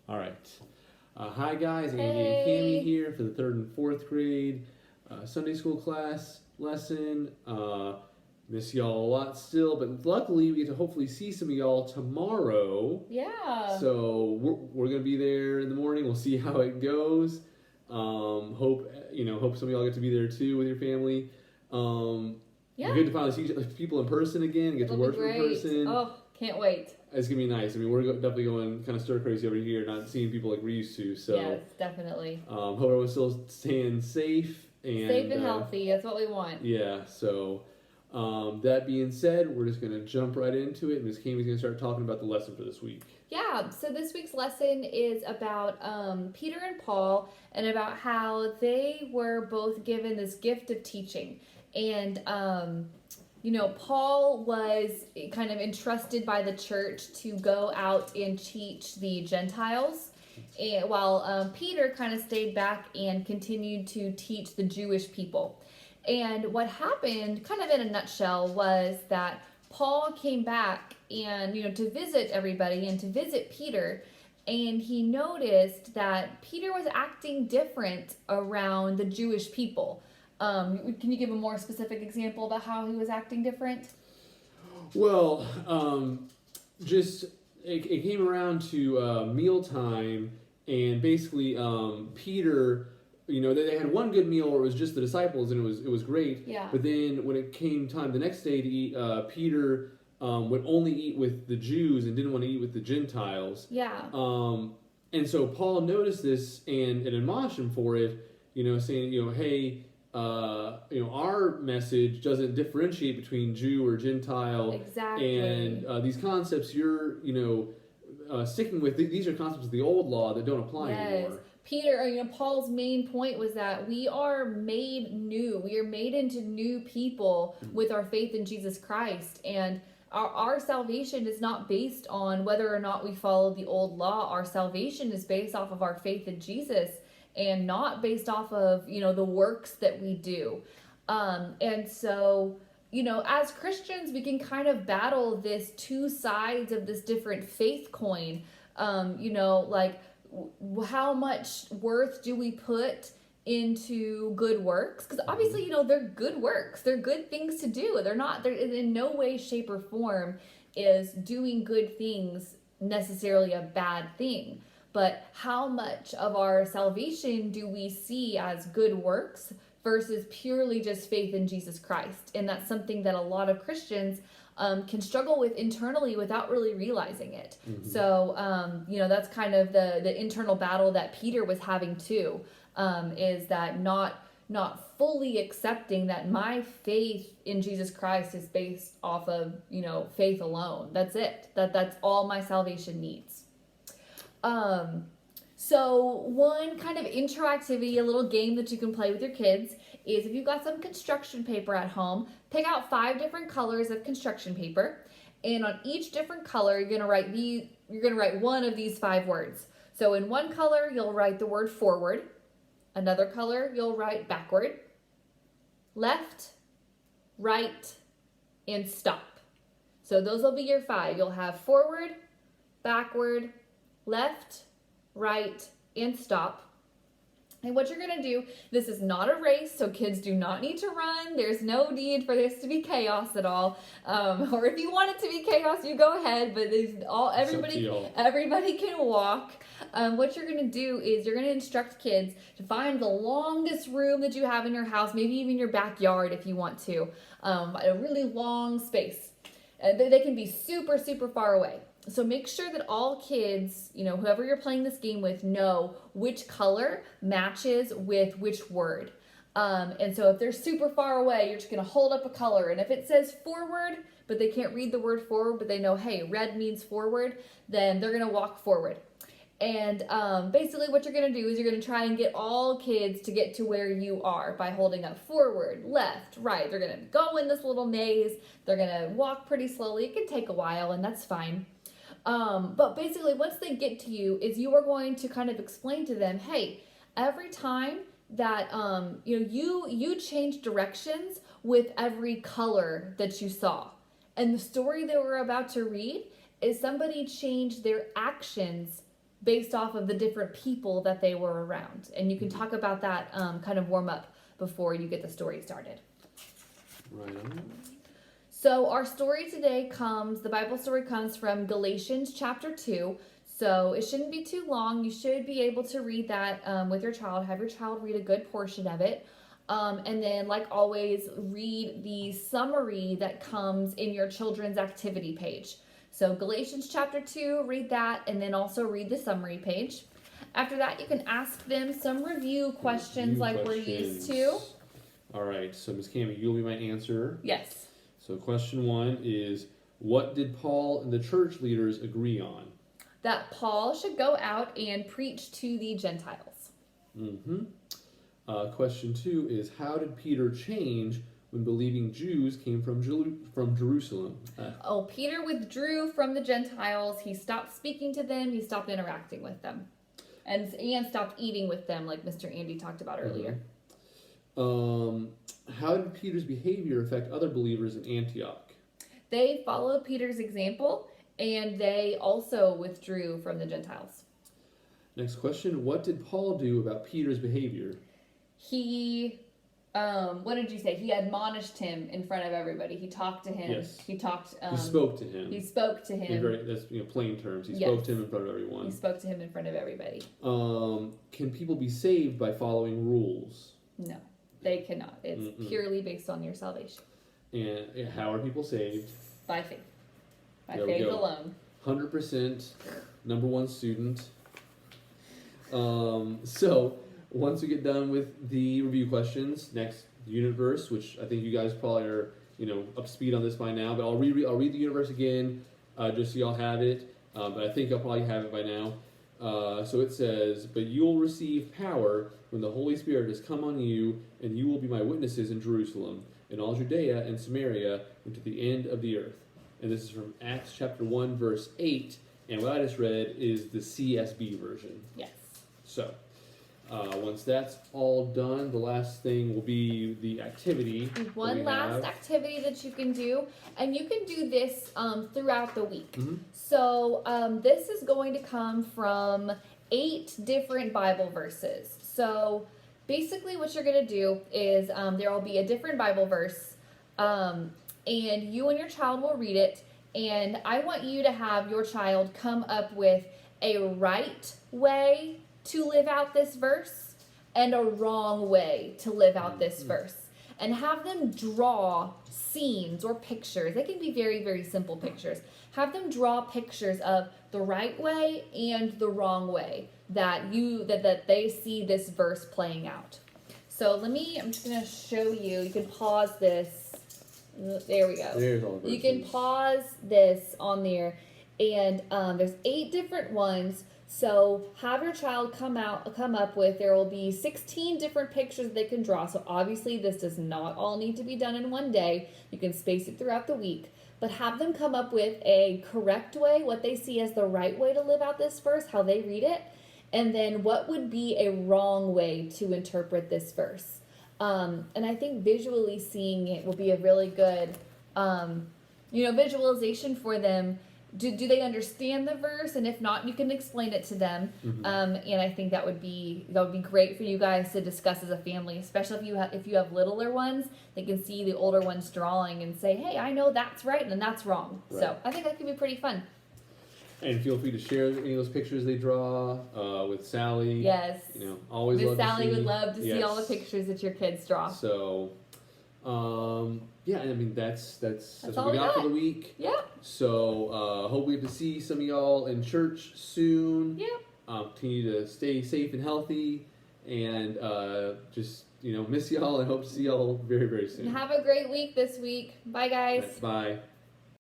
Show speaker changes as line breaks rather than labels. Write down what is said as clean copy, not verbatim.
All right. Hi, guys. Andy and
Hey.
Cami here for the third and fourth grade Sunday school class lesson. Miss y'all a lot still, but luckily we get to hopefully see some of y'all tomorrow.
Yeah.
So we're gonna be there in the morning. We'll see how it goes. Hope some of y'all get to be there too with your family.
Yeah.
Good to finally see people in person again. And get
It'll
to
be
worship in
great.
person.
Oh, can't wait.
It's gonna be nice. I mean, we're definitely going kind of stir crazy over here, not seeing people like we used to. So,
Yes, definitely.
hope everyone's still staying safe and
Safe and healthy. That's what we want.
Yeah. So, that being said, we're just gonna jump right into it, and Miss Kami's gonna start talking about the lesson for this week.
Yeah, so this week's lesson is about Peter and Paul and about how they were both given this gift of teaching. And, Paul was kind of entrusted by the church to go out and teach the Gentiles, and while Peter kind of stayed back and continued to teach the Jewish people. And what happened, kind of in a nutshell, was that Paul came back and, to visit everybody and to visit Peter. And he noticed that Peter was acting different around the Jewish people. Can you give a more specific example about how he was acting different?
Well, just it came around to mealtime, and basically Peter, they had one good meal where it was just the disciples, and it was great.
Yeah.
But then when it came time the next day to eat, Peter would only eat with the Jews and didn't want to eat with the Gentiles.
Yeah.
And so Paul noticed this and admonished him for it. Saying, hey. Our message doesn't differentiate between Jew or Gentile.
Exactly.
And these concepts you're, sticking with, these are concepts of the old law that don't apply anymore.
Peter, Paul's main point was that we are made new. We are made into new people with our faith in Jesus Christ. And our salvation is not based on whether or not we follow the old law. Our salvation is based off of our faith in Jesus, and not based off of, the works that we do. And so, as Christians, we can kind of battle this two sides of this different faith coin. Like how much worth do we put into good works? Because obviously, they're good works. They're good things to do. They're in no way, shape, or form is doing good things necessarily a bad thing. But how much of our salvation do we see as good works versus purely just faith in Jesus Christ? And that's something that a lot of Christians can struggle with internally without really realizing it. Mm-hmm. So, that's kind of the internal battle that Peter was having too, is that not fully accepting that my faith in Jesus Christ is based off of, faith alone. That's it. That's all my salvation needs. So one kind of intro activity, a little game that you can play with your kids, is if you've got some construction paper at home, pick out 5 different colors of construction paper, and on each different color, you're gonna write one of these 5 words. So in one color, you'll write the word forward. Another color, you'll write backward, left, right, and stop. So those will be your 5. You'll have forward, backward, left, right, and stop. And what you're going to do, this is not a race, so kids do not need to run. There's no need for this to be chaos at all. Or if you want it to be chaos, you go ahead, but everybody can walk. What you're going to do is you're going to instruct kids to find the longest room that you have in your house, maybe even your backyard if you want to, a really long space. They can be super, super far away. So make sure that all kids, whoever you're playing this game with, know which color matches with which word. And so if they're super far away, you're just going to hold up a color. And if it says forward, but they can't read the word forward, but they know, hey, red means forward, then they're going to walk forward. And basically what you're going to do is you're going to try and get all kids to get to where you are by holding up forward, left, right. They're going to go in this little maze. They're going to walk pretty slowly. It can take a while, and that's fine. But basically, once they get to you, is you are going to kind of explain to them, hey, every time that you change directions with every color that you saw. And the story that we're about to read is somebody changed their actions based off of the different people that they were around. And you can talk about that kind of warm up before you get the story started.
Right on.
So our story today the Bible story comes from Galatians chapter 2. So it shouldn't be too long. You should be able to read that with your child. Have your child read a good portion of it. And then, like always, read the summary that comes in your children's activity page. So Galatians chapter 2, read that, and then also read the summary page. After that, you can ask them some review questions we're used to.
All right, so Ms. Cammie, you'll be my answerer.
Yes.
So question 1 is, what did Paul and the church leaders agree on?
That Paul should go out and preach to the Gentiles.
Mm-hmm. Question 2 is, how did Peter change when believing Jews came from Jerusalem?
Peter withdrew from the Gentiles. He stopped speaking to them. He stopped interacting with them. And stopped eating with them, like Mr. Andy talked about earlier.
How did Peter's behavior affect other believers in Antioch?
They followed Peter's example, and they also withdrew from the Gentiles.
Next question, what did Paul do about Peter's behavior?
He, what did you say? He admonished him in front of everybody. He talked to him.
Yes.
He talked.
He spoke to him.
He spoke to him.
That's plain terms. He
Yes.
spoke to him in front of everyone.
He spoke to him in front of everybody.
Can people be saved by following rules?
No, they cannot. It's purely based on your salvation.
And how are people saved?
By faith. By
There we
faith
go.
alone.
100%, number one student. So once we get done with the review questions, next universe, which I think you guys probably are, up to speed on this by now. But I'll read the universe again, just so y'all have it. But I think I'll probably have it by now. So it says, "But you will receive power when the Holy Spirit has come on you, and you will be my witnesses in Jerusalem, in all Judea and Samaria, and to the end of the earth." And this is from Acts chapter 1, verse 8. And what I just read is the CSB version.
Yes.
So, once that's all done, the last thing will be the activity.
One last activity that you can do, and you can do this throughout the week.
Mm-hmm.
So this is going to come from 8 different Bible verses. So basically what you're going to do is there will be a different Bible verse, and you and your child will read it, and I want you to have your child come up with a right way to live out this verse and a wrong way to live out this verse, and have them draw scenes or pictures. They can be very, very simple pictures. Have them draw pictures of the right way and the wrong way that they see this verse playing out. So I'm just going to show you. You can pause this. There we go.
There's all the verses.
You can pause this on there, and there's 8 different ones. So have your child come up with, there will be 16 different pictures they can draw. So obviously this does not all need to be done in one day. You can space it throughout the week. But have them come up with a correct way, what they see as the right way to live out this verse, how they read it, and then what would be a wrong way to interpret this verse. And I think visually seeing it will be a really good, visualization for them. Do they understand the verse? And if not, you can explain it to them.
Mm-hmm.
And I think that would be great for you guys to discuss as a family, especially if you have littler ones. They can see the older ones drawing and say, "Hey, I know that's right and that's wrong."
Right.
So I think that could be pretty fun.
And feel free to share any of those pictures they draw with Sally.
Yes.
Always
Miss
love
Sally
to see.
would love to see all the
Yes.
pictures that your kids draw.
So, yeah, I mean that's what
all
we
we
got for
got.
the week.
Yeah.
So, hope we get to see some of y'all in church soon.
Yeah.
Continue to stay safe and healthy, and just miss y'all and hope to see y'all very, very soon.
And have a great week this week. Bye, guys.
Bye.